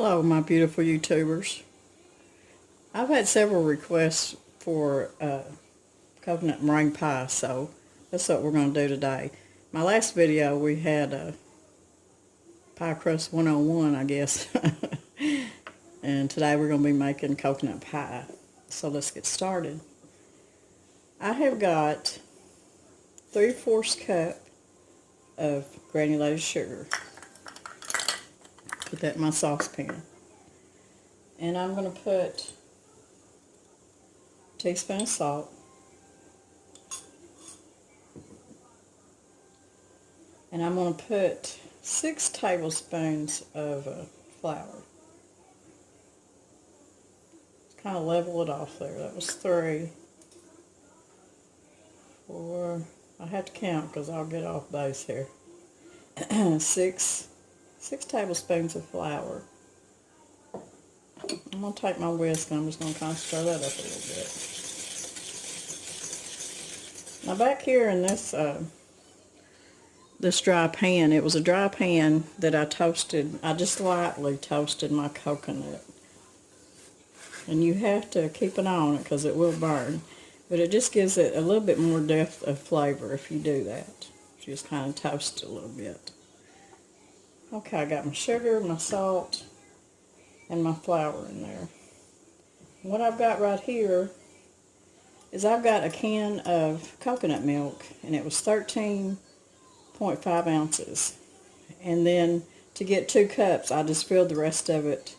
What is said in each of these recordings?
Hello, my beautiful YouTubers. I've had several requests for coconut meringue pie, so that's what we're going to do today. My last video we had pie crust 101, I guess. And today we're going to be making coconut pie. So let's get started. I have got 3/4 cup of granulated sugar. Put that in my saucepan. And I'm going to put a teaspoon of salt. And I'm going to put 6 tablespoons of flour. Just kind of level it off there. That was 3, 4, I have to count because I'll get off base here. 6 tablespoons of flour. I'm going to take my whisk and I'm just going to kind of stir that up a little bit. Now back here in this dry pan, it was a dry pan that I toasted. I just lightly toasted my coconut. And you have to keep an eye on it because it will burn. But it just gives it a little bit more depth of flavor if you do that. Just kind of toast it a little bit. Okay, I got my sugar, my salt, and my flour in there. What I've got right here is I've got a can of coconut milk, and it was 13.5 ounces. And then to get 2 cups, I just filled the rest of it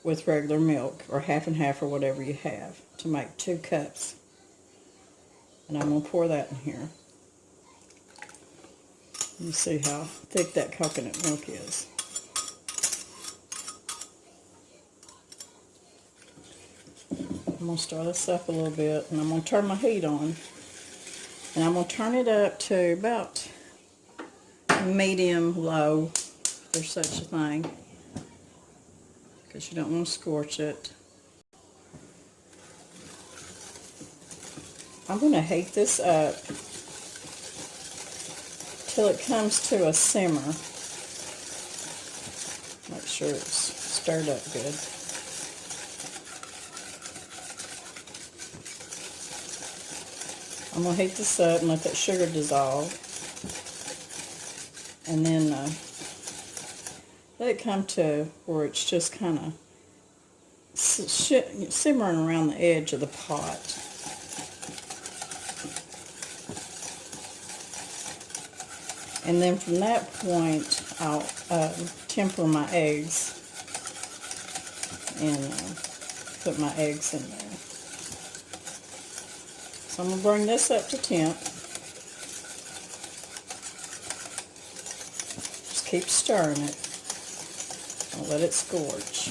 with regular milk, or half and half, or whatever you have, to make 2 cups. And I'm going to pour that in here. You see how thick that coconut milk is. I'm going to stir this up a little bit, and I'm going to turn my heat on. And I'm going to turn it up to about medium-low, if there's such a thing, because you don't want to scorch it. I'm going to heat this up till it comes to a simmer. Make sure it's stirred up good. I'm going to heat this up and let that sugar dissolve. And then let it come to where it's just kind of simmering around the edge of the pot. And then from that point, I'll temper my eggs and put my eggs in there. So I'm going to bring this up to temp. Just keep stirring it. Don't let it scorch.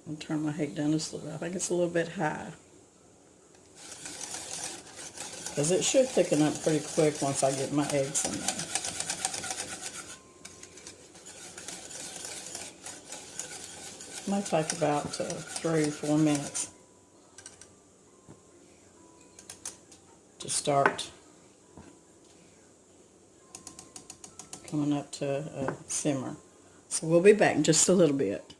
I'll turn my heat down just a little bit. I think it's a little bit high, because it should thicken up pretty quick once I get my eggs in there. It might take about 3 or 4 minutes to start coming up to a simmer. So we'll be back in just a little bit.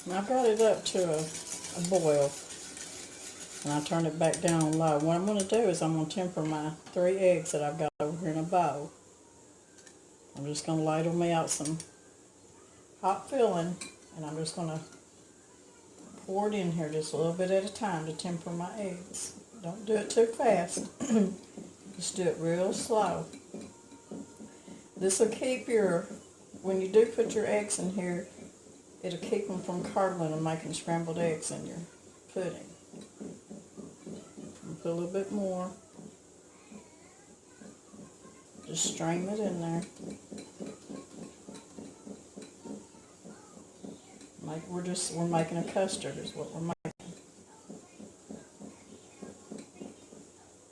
And I've got it up to a boil. And I turn it back down low. What I'm going to do is I'm going to temper my 3 eggs that I've got over here in a bowl. I'm just going to ladle me out some hot filling, and I'm just going to pour it in here just a little bit at a time to temper my eggs. Don't do it too fast. Just do it real slow. This will keep when you do put your eggs in here, it'll keep them from curdling and making scrambled eggs in your pudding. Put a little bit more. Just stream it in there. We're making a custard is what we're making.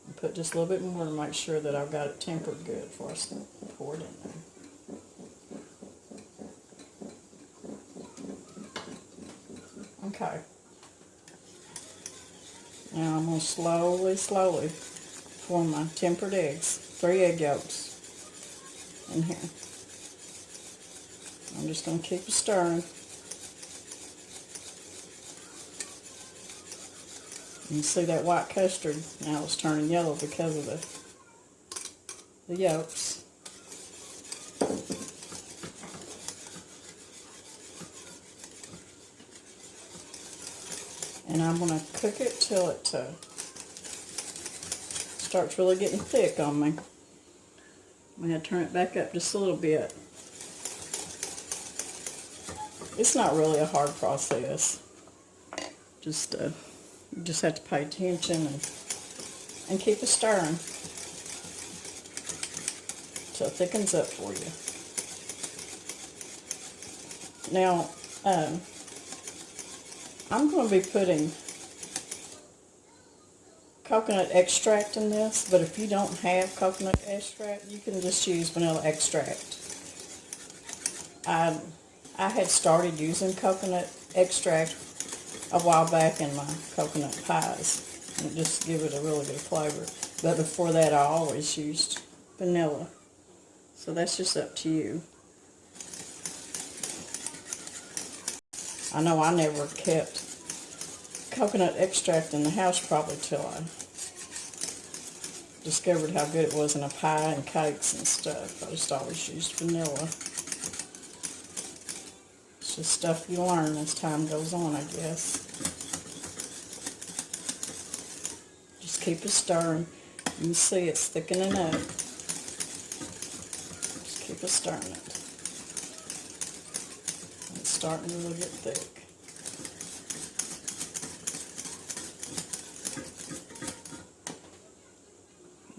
And put just a little bit more to make sure that I've got it tempered good before I pour it in there. Okay. Now I'm going to slowly pour my tempered eggs. 3 egg yolks in here. I'm just going to keep it stirring. You see that white custard now it's turning yellow because of the yolks. And I'm going to cook it till it starts really getting thick on me. I'm going to turn it back up just a little bit. It's not really a hard process. Just you just have to pay attention and keep it stirring till it thickens up for you. Now, I'm going to be putting coconut extract in this, but if you don't have coconut extract, you can just use vanilla extract. I had started using coconut extract a while back in my coconut pies, and it just give it a really good flavor. But before that, I always used vanilla. So that's just up to you. I know I never kept coconut extract in the house probably till I discovered how good it was in a pie and cakes and stuff. I just always used vanilla. It's just stuff you learn as time goes on, I guess. Just keep it stirring. You can see it's thickening up. Just keep it stirring it. It's starting to really get thick.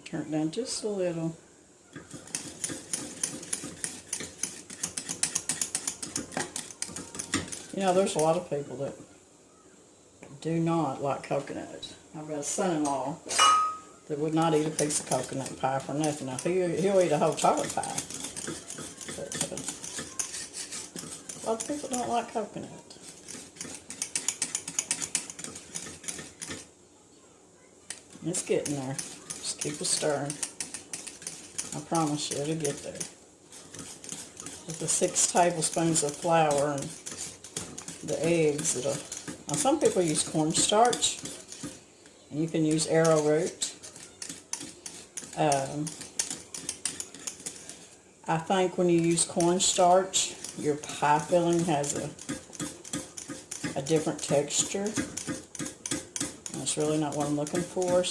Turn it down just a little. You know, there's a lot of people that do not like coconut. I've got a son-in-law that would not eat a piece of coconut pie for nothing. Now, he'll eat a whole chocolate pie. But a lot of people don't like coconut. It's getting there. Just keep it stirring. I promise you it'll get there. With the 6 tablespoons of flour and the eggs, now some people use cornstarch, and you can use arrowroot. I think when you use cornstarch, your pie filling has a different texture. That's really not what I'm looking for,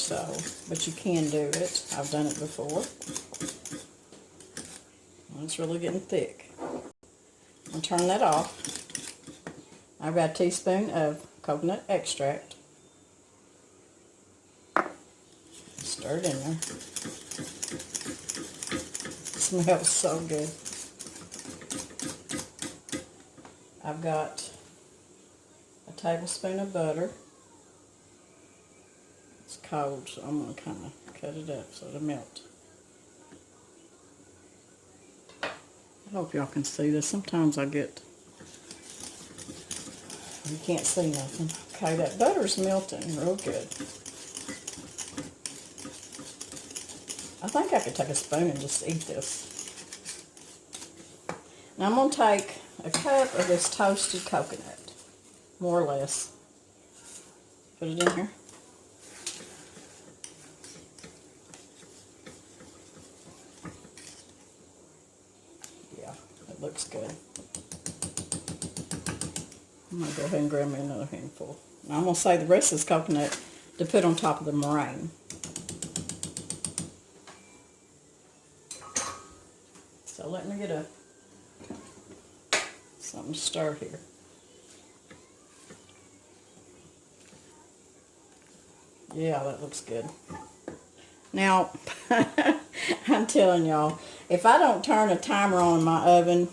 but you can do it. I've done it before. Well, it's really getting thick. I'll turn that off. I've got a teaspoon of coconut extract. Stir it in there. It smells so good. I've got a tablespoon of butter. It's cold, so I'm going to kind of cut it up so it'll melt. I hope y'all can see this. Sometimes you can't see nothing. Okay, that butter's melting real good. I think I could take a spoon and just eat this. Now I'm going to take a cup of this toasted coconut, more or less. Put it in here. Yeah, it looks good. I'm going to go ahead and grab me another handful. Now I'm going to save the rest of this coconut to put on top of the meringue. So let me get something to stir here. Yeah, that looks good. Now, I'm telling y'all, if I don't turn a timer on in my oven,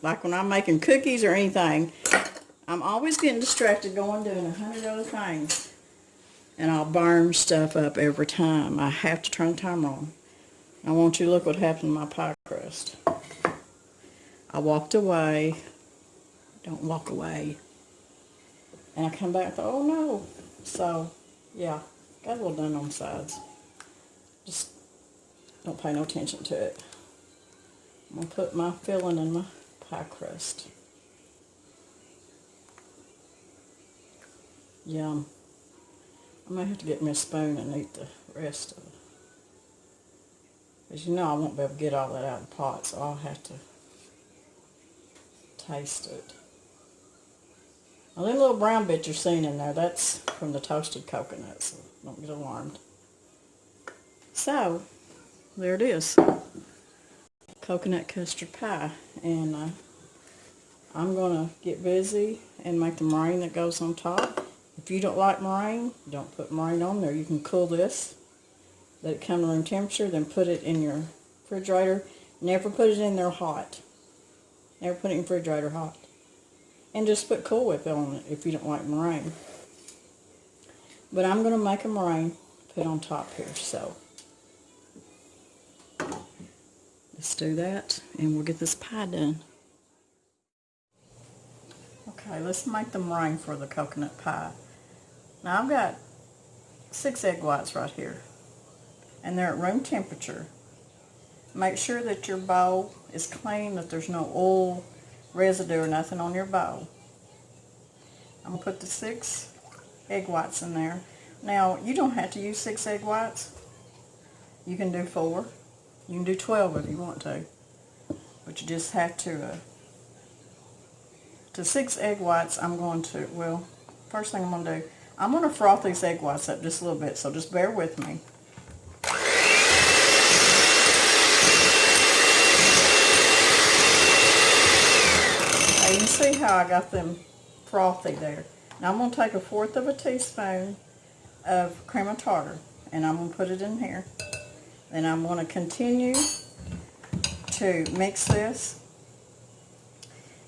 like when I'm making cookies or anything, I'm always getting distracted doing 100 other things. And I'll burn stuff up every time. I have to turn the timer on. I want you to look what happened to my pie crust. I walked away. Don't walk away. And I come back and thought, oh no. So, yeah, got a little done on the sides. Just Don't pay no attention to it. I'm going to put my filling in my pie crust. Yum. I may have to get me a spoon and eat the rest of it. As you know, I won't be able to get all that out of the pot, so I'll have to taste it. Now, them little brown bits you're seeing in there, that's from the toasted coconut, so don't get alarmed. So, there it is. Coconut custard pie. And I'm going to get busy and make the meringue that goes on top. If you don't like meringue, don't put meringue on there. You can cool this, let it come to room temperature, then put it in your refrigerator. Never put it in there hot. Never put it in the refrigerator hot. And just put Cool Whip on it if you don't like meringue. But I'm going to make a meringue put on top here, so let's do that and we'll get this pie done. Okay, let's make the meringue for the coconut pie. Now I've got 6 egg whites right here, and they're at room temperature. Make sure that your bowl is clean, that there's no oil residue or nothing on your bowl. I'm going to put the 6 egg whites in there. Now, you don't have to use 6 egg whites. You can do 4. You can do 12 if you want to. But you just have to 6 egg whites, I'm going to, well, first thing I'm going to do, I'm going to froth these egg whites up just a little bit, so just bear with me. You can see how I got them frothy there. Now I'm going to take 1/4 of a teaspoon of cream of tartar, and I'm going to put it in here. Then I'm going to continue to mix this.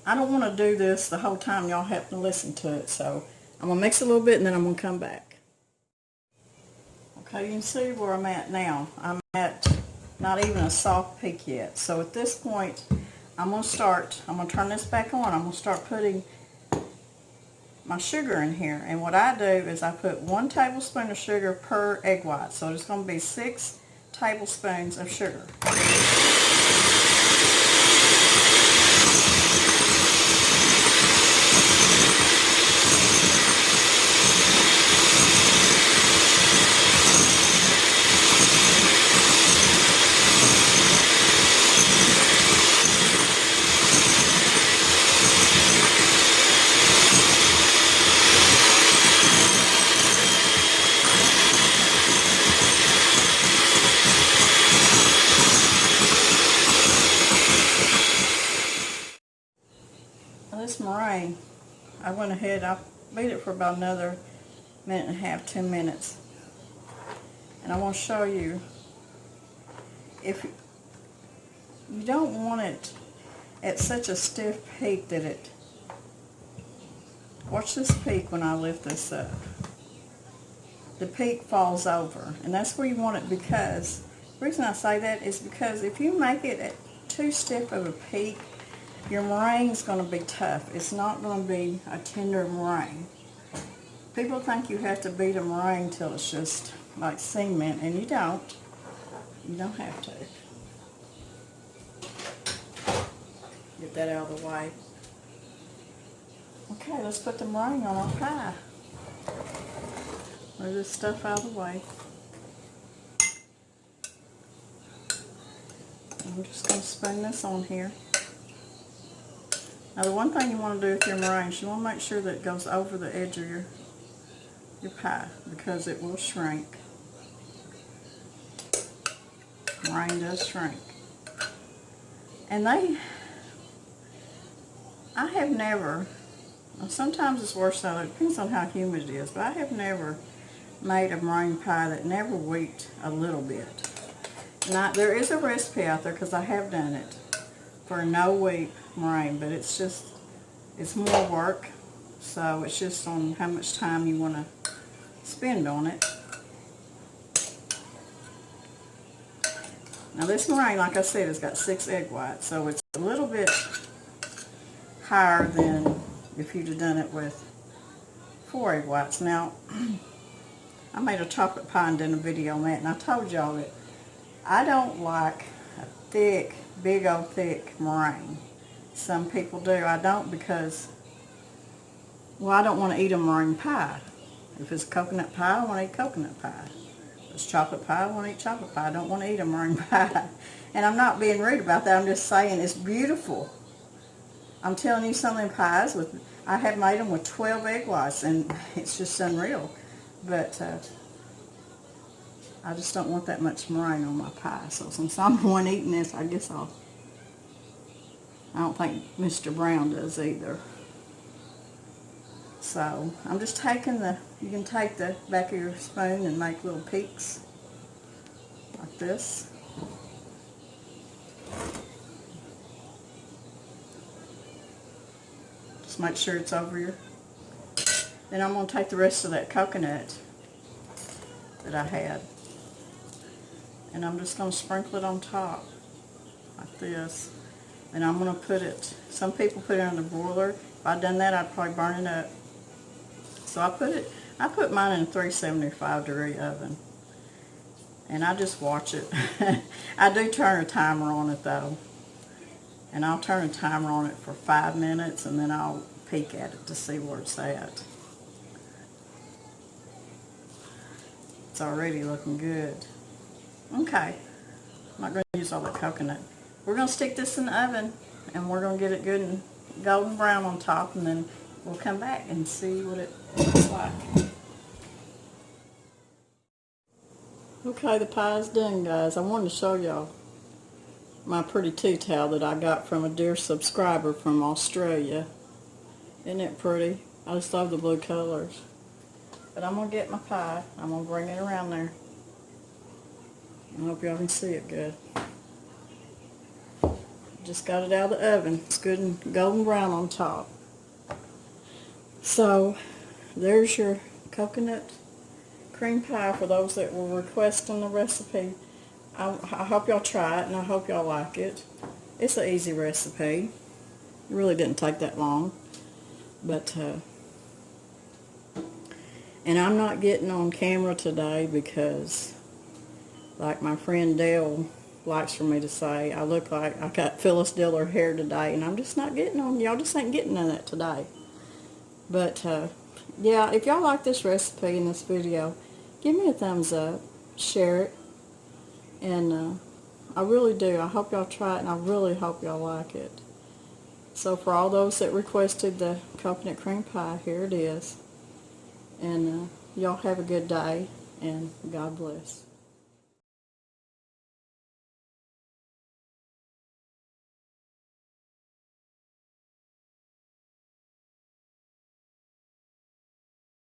I don't want to do this the whole time y'all have to listen to it, so I'm going to mix it a little bit and then I'm going to come back. Okay, you can see where I'm at now. I'm at not even a soft peak yet. So at this point, I'm going to turn this back on. I'm going to start putting my sugar in here. And what I do is I put 1 tablespoon of sugar per egg white. So it's going to be 6 tablespoons of sugar. This meringue, I went ahead, I beat it for about another 1.5, 2 minutes. And I want to show you, if you don't want it at such a stiff peak that it, watch this peak when I lift this up. The peak falls over, and that's where you want it, because the reason I say that is because if you make it at too stiff of a peak, your meringue is going to be tough. It's not going to be a tender meringue. People think you have to beat a meringue till it's just like cement, and you don't. You don't have to. Get that out of the way. Okay, let's put the meringue on our pie. Move this stuff out of the way. I'm just going to spoon this on here. Now the one thing you want to do with your meringue is you want to make sure that it goes over the edge of your pie, because it will shrink. Meringue does shrink. And I have never, sometimes it's worse than it depends on how humid it is, but I have never made a meringue pie that never wheat a little bit. Now there is a recipe out there, because I have done it, for a no wheat meringue, but it's more work, so it's just on how much time you want to spend on it. Now this meringue, like I said, has got 6 egg whites, so it's a little bit higher than if you'd have done it with 4 egg whites. Now, I made a chocolate pie and done a video on that, and I told y'all that I don't like a thick, big old thick meringue. Some people do. I don't because, well, I don't want to eat a meringue pie. If it's coconut pie, I want to eat coconut pie. If it's chocolate pie, I want to eat chocolate pie. I don't want to eat a meringue pie. And I'm not being rude about that. I'm just saying it's beautiful. I'm telling you, some of them pies, I have made them with 12 egg whites, and it's just unreal. But I just don't want that much meringue on my pie. So since I'm the one eating this, I guess I don't think Mr. Brown does either. So I'm just taking you can take the back of your spoon and make little peaks like this. Just make sure it's over your. Then I'm going to take the rest of that coconut that I had, and I'm just going to sprinkle it on top like this. And I'm going to put it, some people put it on the broiler. If I'd done that, I'd probably burn it up. So I put mine in a 375-degree oven. And I just watch it. I do turn a timer on it though. And I'll turn a timer on it for 5 minutes, and then I'll peek at it to see where it's at. It's already looking good. Okay. I'm not going to use all the coconut. We're going to stick this in the oven, and we're going to get it good and golden brown on top, and then we'll come back and see what it looks like. Okay, the pie's done, guys. I wanted to show y'all my pretty tea towel that I got from a dear subscriber from Australia. Isn't it pretty? I just love the blue colors. But I'm going to get my pie. I'm going to bring it around there. I hope y'all can see it good. Just got it out of the oven. It's good and golden brown on top. So, there's your coconut cream pie for those that were requesting the recipe. I hope y'all try it, and I hope y'all like it. It's an easy recipe. It really didn't take that long. But, and I'm not getting on camera today because, like my friend Dale likes for me to say, I look like I got Phyllis Diller hair today, and I'm just not getting on. Y'all just ain't getting on that today. But, yeah, if y'all like this recipe and this video, give me a thumbs up, share it, and I really do. I hope y'all try it, and I really hope y'all like it. So for all those that requested the coconut cream pie, here it is. And y'all have a good day, and God bless.